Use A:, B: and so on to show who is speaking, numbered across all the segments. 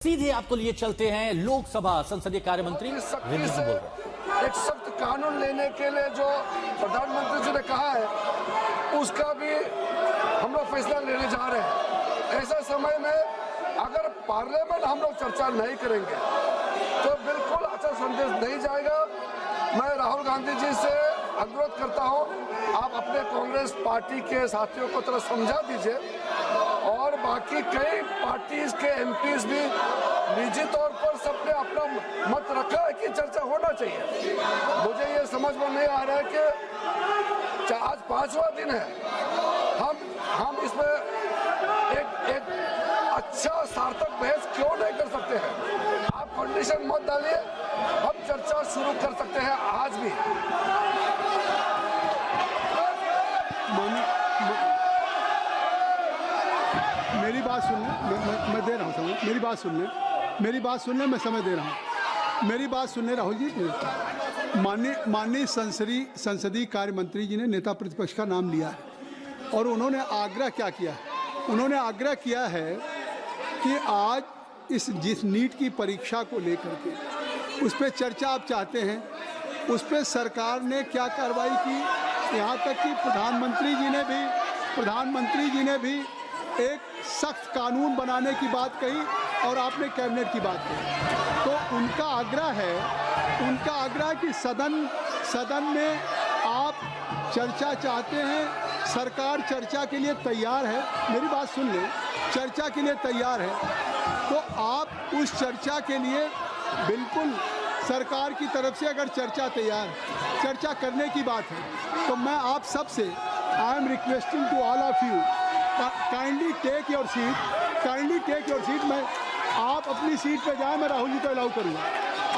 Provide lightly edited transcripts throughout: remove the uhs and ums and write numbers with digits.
A: सीधे आपको लिए चलते हैं लोकसभा संसदीय कार्य मंत्री
B: एक सख्त कानून लेने के लिए जो प्रधानमंत्री जी ने कहा है उसका भी हम लोग फैसला लेने जा रहे हैं। ऐसे समय में अगर पार्लियामेंट हम लोग चर्चा नहीं करेंगे तो बिल्कुल अच्छा संदेश नहीं जाएगा। मैं राहुल गांधी जी से अनुरोध करता हूं, आप अपने कांग्रेस पार्टी के साथियों को थोड़ा समझा दीजिए और बाकी कई पार्टीज के एमपीज भी निजी तौर पर सबने अपना मत रखा है कि चर्चा होना चाहिए। मुझे ये समझ में नहीं आ रहा है कि आज 5वां दिन है, हम इसमें एक अच्छा सार्थक बहस क्यों नहीं कर सकते हैं। आप कंडीशन मत डालिए, हम चर्चा शुरू कर सकते हैं आज भी।
C: मेरी बात सुन ले, मैं दे रहा हूँ समय। मेरी बात सुन ले, मैं समय दे रहा हूँ। मेरी बात सुन ले राहुल जी। माननीय संसदीय कार्य मंत्री जी ने नेता प्रतिपक्ष का नाम लिया है और उन्होंने आग्रह क्या किया है? उन्होंने आग्रह किया है कि आज जिस नीट की परीक्षा को लेकर के उस पर चर्चा आप चाहते हैं, उस पर सरकार ने क्या कार्रवाई की। यहाँ तक कि प्रधानमंत्री जी ने भी एक सख्त कानून बनाने की बात कही और आपने कैबिनेट की बात कही। तो उनका आग्रह है कि सदन में आप चर्चा चाहते हैं, सरकार चर्चा के लिए तैयार है। मेरी बात सुन ले, चर्चा के लिए तैयार है तो आप उस चर्चा के लिए बिल्कुल सरकार की तरफ से अगर चर्चा करने की बात है तो मैं आप सबसे I am requesting to all of you kindly take your seat. मैं आप अपनी सीट पे जाए, मैं राहुल जी को अलाउ करूँगा।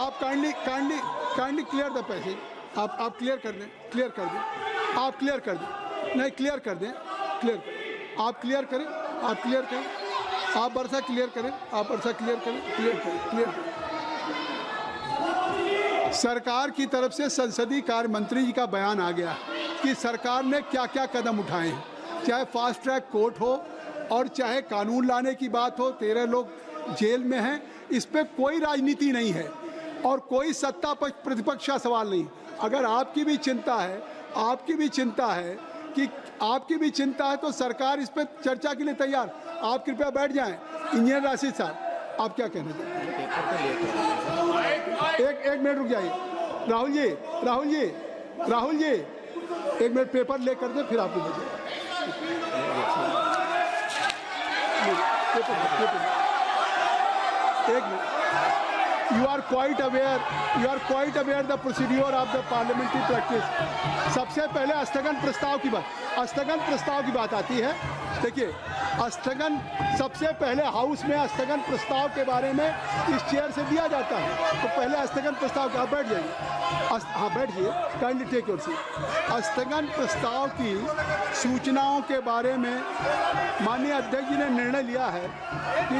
C: आप काइंडली क्लियर द पैसेज। आप क्लियर कर दें। आप क्लियर कर दें। नहीं, क्लियर कर दें। आप क्लियर करें। आप वर्षा क्लियर करें। सरकार की तरफ से संसदीय कार्य मंत्री जी का बयान आ गया कि सरकार ने क्या क्या कदम उठाए हैं, चाहे फास्ट ट्रैक कोर्ट हो और चाहे कानून लाने की बात हो। 13 लोग जेल में हैं। इस पे कोई राजनीति नहीं है और कोई सत्ता पक्ष प्रतिपक्ष का सवाल नहीं। अगर आपकी भी चिंता है तो सरकार इस पर चर्चा के लिए तैयार। आप कृपया बैठ जाएं। इंजीनियर राशिद साहब, आप क्या कहना चाहते हैं? एक मिनट रुक जाइए। राहुल जी 1 मिनट पेपर ले कर दे, फिर आपको बजाए। एक minute. You are quite aware the procedure of the parliamentary practice। सबसे पहले स्थगन प्रस्ताव की बात आती है। देखिए, सबसे पहले हाउस में स्थगन प्रस्ताव के बारे में इस चेयर से दिया जाता है। तो पहले स्थगन प्रस्ताव का, बैठ जाइए। हाँ, बैठिए। Kindly take your seat. स्थगन प्रस्ताव की सूचनाओं के बारे में माननीय अध्यक्ष जी ने निर्णय लिया है कि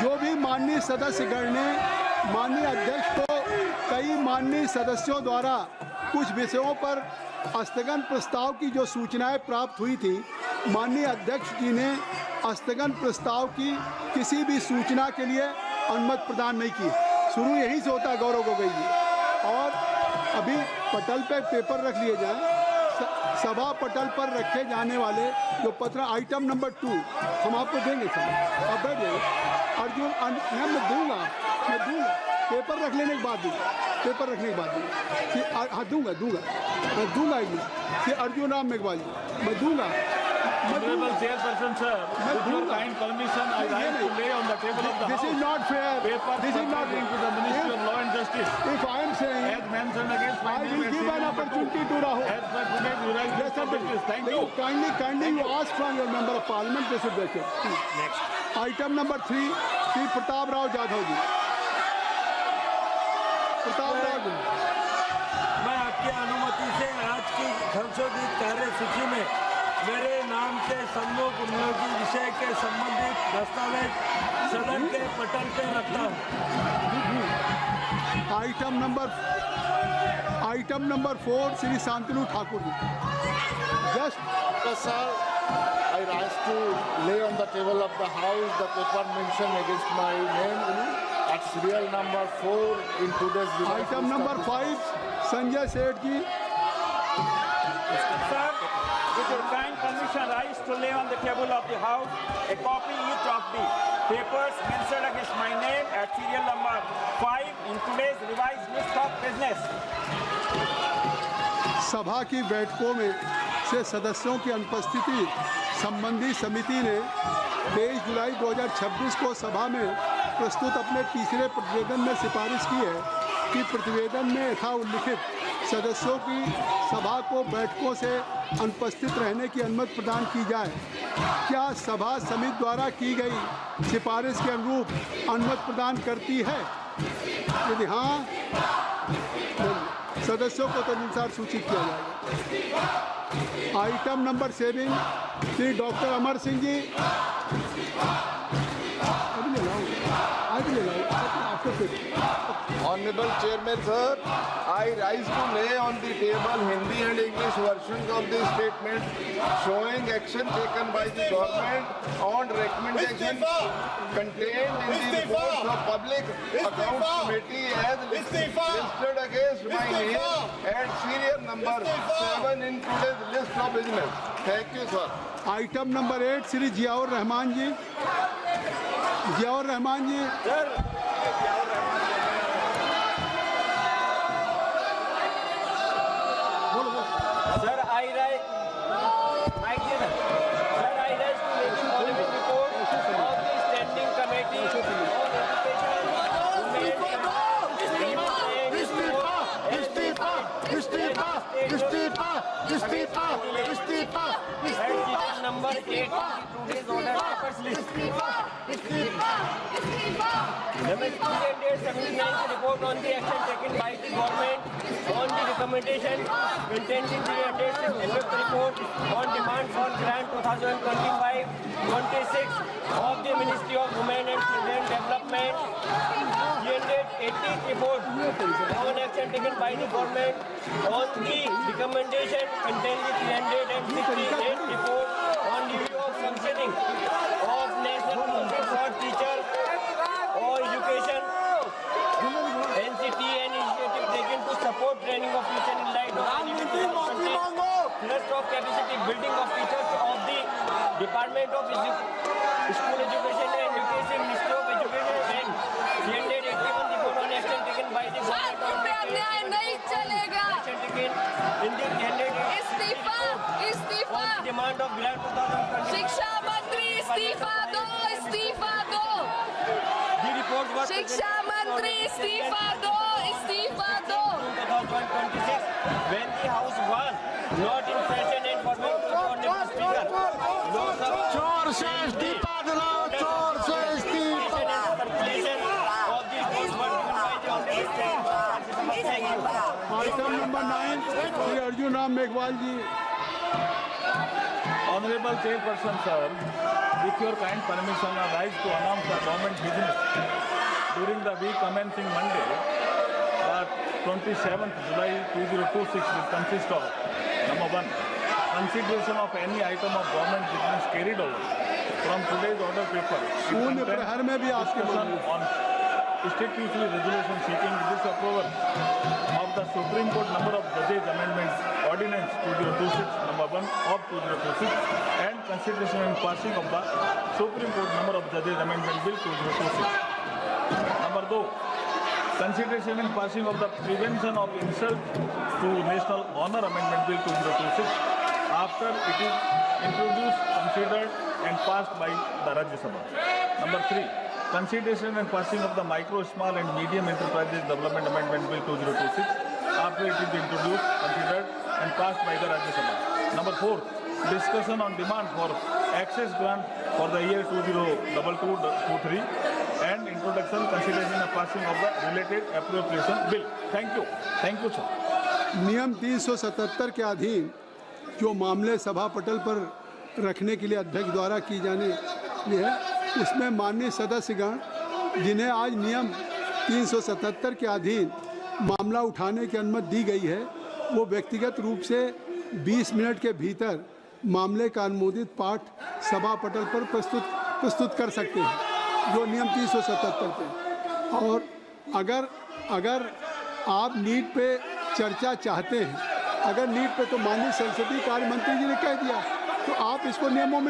C: जो भी माननीय सदस्यगण ने माननीय अध्यक्ष को कई माननीय सदस्यों द्वारा कुछ विषयों पर स्थगन प्रस्ताव की जो सूचनाएं प्राप्त हुई थी, माननीय अध्यक्ष जी ने स्थगन प्रस्ताव की किसी भी सूचना के लिए अनुमति प्रदान नहीं की। शुरू यहीं से होता है गौरव गोगोई जी। और अभी पटल पे पेपर रख लिए जाएं। सभा पटल पर रखे जाने वाले जो पत्र आइटम नंबर 2 हम आपको देंगे सर। आप बैठ जाइए। अर्जुन, मैं दूंगा। पेपर रख लेने के बाद दूंगा। हाँ, दूंगा एक मिनट। कि अर्जुन राम मेघवाल जी, मैं दूंगा।
D: Honorable Chairperson sir, with your kind permission, I like to lay on the table of the
C: This
D: House
C: is not fair.
D: papers
C: This is not
D: pertaining to the Ministry of Law and Justice.
C: If I am saying,
D: As mentioned against my
C: I
D: name
C: will
D: and
C: give an
D: serial
C: opportunity
D: number
C: to Rahul.
D: 2, as per today's jurisdiction
C: Yes, sir.
D: of justice. Thank you.
C: Kindly you ask from your member of parliament. They should make it. Next. Item number 3, Sri Pratap Rao Jadhav जी। प्रताप राव जी,
E: मैं आपकी अनुमति से आज की संशोधित कार्यसूची में मेरे नाम से सम्मुख नियोजित विषय के संबंधित दस्तावेज सदन के पटल पे रखता हूँ।
C: Item number 4 Shri Shantanu Thakur ji. Just
F: I rise to lay on the table of the House the paper mentioned against my name at serial number 4 in today's
C: item number 5 Sanjay Seth ji.
D: Sir, with your kind permission, rise to lay on the table of the House a copy each of the papers mentioned against my name at serial number 5 in today's revised list of business.
C: सभा की बैठकों में से सदस्यों की अनुपस्थिति संबंधी समिति ने 23 जुलाई 2026 को सभा में प्रस्तुत अपने तीसरे प्रतिवेदन में सिफारिश की है कि प्रतिवेदन में यथा उल्लिखित सदस्यों की सभा को बैठकों से अनुपस्थित रहने की अनुमति प्रदान की जाए। क्या सभा समिति द्वारा की गई सिफारिश के अनुरूप अनुमति प्रदान करती है? यदि हाँ, सदस्यों को तदनुसार सूचित किया जाएगा। Item number 7 Shri doctor Amar Singh ji.
F: Honorable Chairman, sir, I rise to lay on the table Hindi and English versions of the statement showing action taken by the government on recommendation contained in the reports of Public Accounts Committee as listed against my name at serial number 7 in today's list of business. Thank you, sir.
C: Item number 8 Shri Ziaur Rahman ji. Ziaur Rahman ji.
G: Sir, I rise. My dear sir, I rise to make the following report of the standing committee on number 8 today's order papers list. Number 279 report on the action taken by the government on the recommendation contained in the effect report on demand for grant 2025-26 of the Ministry of Women and Children Development. 80th report on action taken by the government on the recommendation contained in the 368th report on review of functioning of National Council for Teacher or Education NCT and initiative taken to support training of teachers in light of thrust of capacity building of teachers of the Department of School Education and Education Ministry of Education and 381 report on action taken by the government on
H: नहीं चलेगा।
G: action taken in the 380
H: इस्तीफा इस्तीफा
G: on demand of grant 2020.
H: शिक्षा मंत्री इस्तीफा दो इस्तीफा दो
G: The report was
H: शिक्षा मंत्री इस्तीफा दो इस्तीफा दो
G: 2026 when the house was not in session and for honorable speaker Lok Sabha
F: चोर से इस्तीफा दिलाओ, चोर से इस्तीफा।
G: circulation of the reports were given by the honorable speaker. Thank you.
C: Item number 9 Shri Arjun Ram Meghwal ji.
D: Honorable Chairperson, sir, with your kind permission, I rise to announce the government business during the week commencing Monday, that 27th July 2026 will consist of number 1, consideration of any item of government business carried over from today's order paper.
C: शून्य प्रहर में भी आपके
D: Discussion on statutory resolution seeking disapproval of the Supreme Court number of judges amendment ordinance 2026 number 1 of 2026 and consideration and passing of the Supreme Court number of judges amendment bill 2026. Number 2, consideration and passing of the prevention of insult to national honor amendment bill 2026 after it is introduced, considered and passed by the Rajya Sabha. Number 3, consideration and passing of the Micro, Small and Medium Enterprises Development Amendment Bill 2026 after it is introduced, considered and passed by the Rajya Sabha. Number 4, discussion on demand for access grant for the year 2022-23 and introduction, consideration and passing of the related appropriation bill. Thank you. Thank you, sir.
C: नियम 377 के अधीन जो मामले सभा पटल पर रखने के लिए अध्यक्ष द्वारा की जाने है, उसमें माननीय सदस्यगण जिन्हें आज नियम 377 के अधीन मामला उठाने की अनुमति दी गई है, वो व्यक्तिगत रूप से 20 मिनट के भीतर मामले का अनुमोदित पाठ सभा पटल पर प्रस्तुत कर सकते हैं, जो नियम 377 पे। और अगर आप नीट पे चर्चा चाहते हैं, अगर नीट पे, तो माननीय संसदीय कार्य मंत्री जी ने कह दिया, तो आप इसको नियमों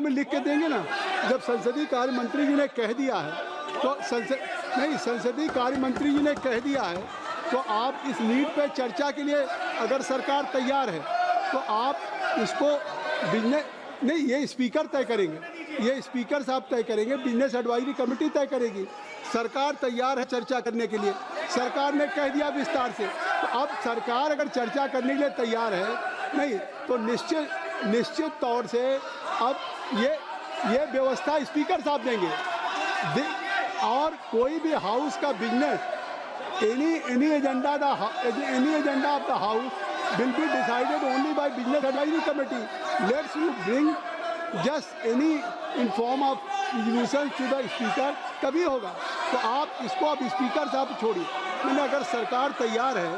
C: में लिख के देंगे ना। जब संसदीय कार्य मंत्री जी ने कह दिया है, तो संसदीय कार्य मंत्री जी ने कह दिया है, तो आप इस नीट पे चर्चा के लिए अगर सरकार तैयार है, तो आप इसको बिजनेस नहीं, ये स्पीकर तय करेंगे, ये स्पीकर साहब तय करेंगे, बिजनेस एडवाइजरी कमेटी तय करेगी। सरकार तैयार है चर्चा करने के लिए, सरकार ने कह दिया विस्तार से। तो अब सरकार अगर चर्चा करने के लिए तैयार है, नहीं तो निश्चित तौर से अब ये व्यवस्था स्पीकर साहब देंगे। और कोई भी हाउस का business, any agenda of the house will be decided only by business advisory committee. Let's you bring just any in form of resolution to the speaker, तभी होगा। तो आप इसको अब स्पीकर साहब छोड़िए। मैंने अगर सरकार तैयार है,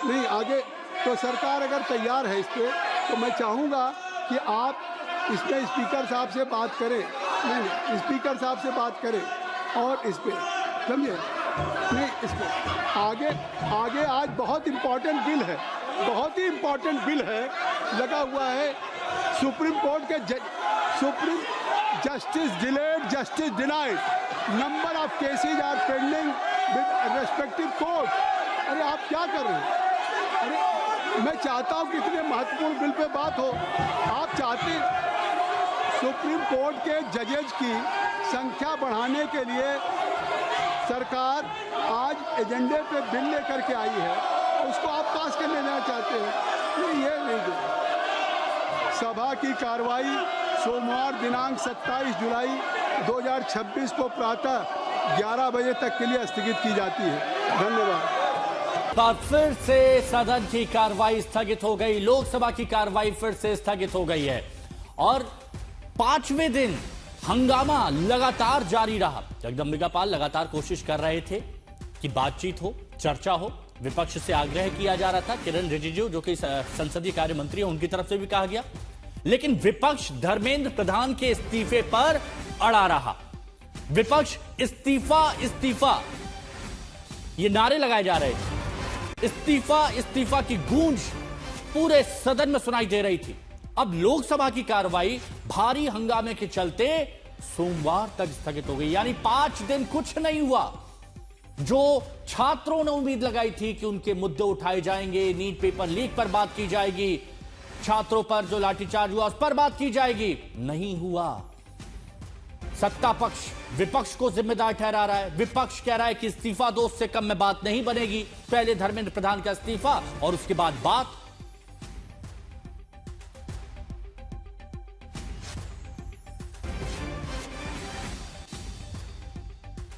C: नहीं आगे, तो सरकार अगर तैयार है इस पर, तो मैं चाहूँगा कि आप इसमें स्पीकर साहब से बात करें, नहीं स्पीकर साहब से बात करें, और इस पर समझे, नहीं इस पर आगे आज बहुत इम्पोर्टेंट बिल है, बहुत ही इम्पोर्टेंट बिल है लगा हुआ है। सुप्रीम कोर्ट के supreme justice delayed, justice denied, number of cases are pending with respective court. अरे आप क्या कर रहे हैं? अरे मैं चाहता हूँ कि इतने महत्वपूर्ण बिल पे बात हो। आप चाहते सुप्रीम कोर्ट के जजेज की संख्या बढ़ाने के लिए सरकार आज एजेंडे पे बिल लेकर के आई है, उसको आप पास करने देना चाहते हैं। ये नहीं दो। सभा की कार्रवाई सोमवार दिनांक 27 जुलाई 2026 को प्रातः 11 बजे तक के लिए स्थगित की जाती है। धन्यवाद।
A: बात फिर से सदन की कार्रवाई स्थगित हो गई, लोकसभा की कार्रवाई फिर से स्थगित हो गई है और 5वें दिन हंगामा लगातार जारी रहा। जगदम्बिका पाल लगातार कोशिश कर रहे थे कि बातचीत हो, चर्चा हो। विपक्ष से आग्रह किया जा रहा था, किरण रिजिजू जो कि संसदीय कार्य मंत्री हैं, उनकी तरफ से भी कहा गया, लेकिन विपक्ष धर्मेंद्र प्रधान के इस्तीफे पर अड़ा रहा। विपक्ष इस्तीफा ये नारे लगाए जा रहे थे। इस्तीफा की गूंज पूरे सदन में सुनाई दे रही थी। अब लोकसभा की कार्रवाई भारी हंगामे के चलते सोमवार तक स्थगित हो गई, यानी 5 दिन कुछ नहीं हुआ। जो छात्रों ने उम्मीद लगाई थी कि उनके मुद्दे उठाए जाएंगे, नीट पेपर लीक पर बात की जाएगी, छात्रों पर जो लाठीचार्ज हुआ उस पर बात की जाएगी, नहीं हुआ। सत्ता पक्ष विपक्ष को जिम्मेदार ठहरा रहा है। विपक्ष कह रहा है कि इस्तीफा दो, उससे कम में बात नहीं बनेगी। पहले धर्मेंद्र प्रधान का इस्तीफा और उसके बाद बात